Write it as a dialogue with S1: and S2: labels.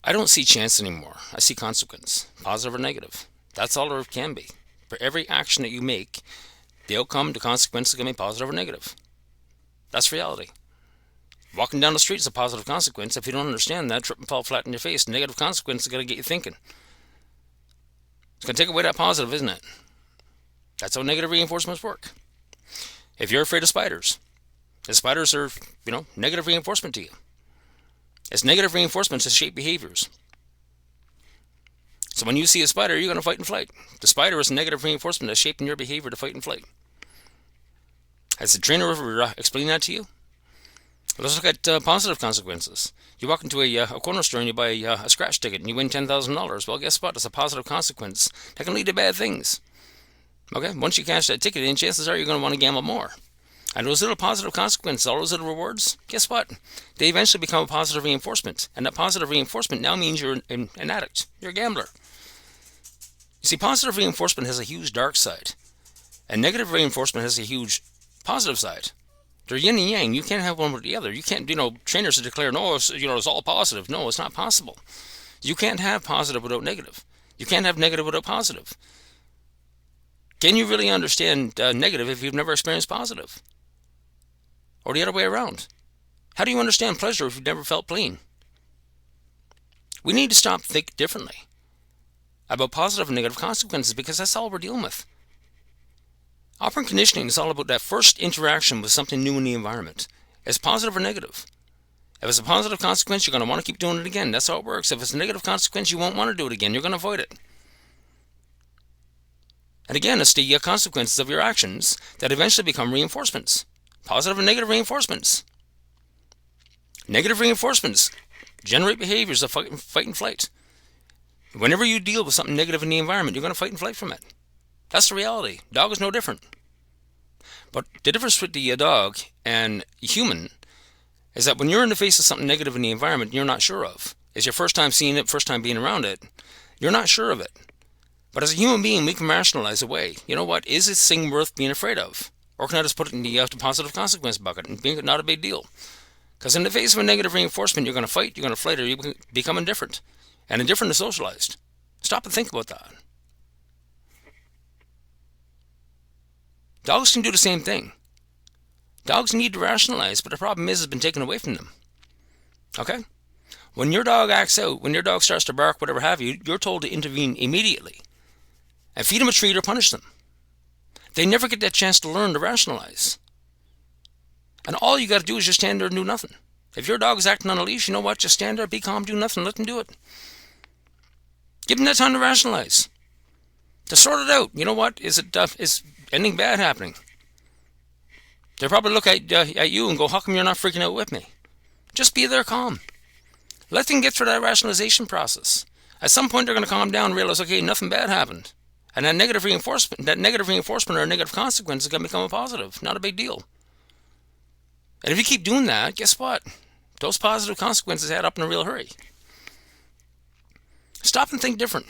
S1: I don't see chance anymore. I see consequence, positive or negative. That's all there can be. For every action that you make, the outcome, the consequence is going to be positive or negative. That's reality. Walking down the street is a positive consequence. If you don't understand that, trip and fall flat in your face. Negative consequence is going to get you thinking. It's going to take away that positive, isn't it? That's how negative reinforcements work. If you're afraid of spiders, the spiders are, negative reinforcement to you. It's negative reinforcement to shape behaviors. So when you see a spider, you're going to fight and flight. The spider is a negative reinforcement that's shaping your behavior to fight and flight. Has the trainer ever explained that to you? Let's look at positive consequences. You walk into a corner store and you buy a scratch ticket and you win $10,000. Well, guess what? It's a positive consequence that can lead to bad things. Okay, once you cash that ticket in, chances are you're going to want to gamble more. And those little positive consequences, all those little rewards, guess what? They eventually become a positive reinforcement. And that positive reinforcement now means you're an addict. You're a gambler. You see, positive reinforcement has a huge dark side. And negative reinforcement has a huge positive side. They're yin and yang. You can't have one or the other. You can't, trainers to declare, no, it's all positive. No, it's not possible. You can't have positive without negative. You can't have negative without positive. Can you really understand negative if you've never experienced positive? Or the other way around? How do you understand pleasure if you've never felt pain? We need to stop thinking differently about positive and negative consequences because that's all we're dealing with. Operant conditioning is all about that first interaction with something new in the environment. It's positive or negative. If it's a positive consequence, you're going to want to keep doing it again. That's how it works. If it's a negative consequence, you won't want to do it again. You're going to avoid it. And again, it's the consequences of your actions that eventually become reinforcements. Positive and negative reinforcements. Negative reinforcements generate behaviors of fight and flight. Whenever you deal with something negative in the environment, you're going to fight and flight from it. That's the reality. Dog is no different. But the difference with the dog and human is that when you're in the face of something negative in the environment you're not sure of, it's your first time seeing it, first time being around it, you're not sure of it. But as a human being, we can rationalize away. You know what? Is this thing worth being afraid of? Or can I just put it in the positive consequence bucket and make it not a big deal? Because in the face of a negative reinforcement, you're going to fight, you're going to flight, or you become indifferent. And indifferent is socialized. Stop and think about that. Dogs can do the same thing. Dogs need to rationalize, but the problem is it's been taken away from them. Okay? When your dog acts out, when your dog starts to bark, whatever have you, you're told to intervene immediately and feed them a treat or punish them. They never get that chance to learn to rationalize. And all you got to do is just stand there and do nothing. If your dog is acting on a leash, you know what? Just stand there, be calm, do nothing, let them do it. Give them that time to rationalize. To sort it out. You know what? Is anything bad happening? They'll probably look at you and go, how come you're not freaking out with me? Just be there calm. Let them get through that rationalization process. At some point, they're going to calm down and realize, okay, nothing bad happened. And that negative reinforcement or a negative consequence is going to become a positive. Not a big deal. And if you keep doing that, guess what? Those positive consequences add up in a real hurry. Stop and think different.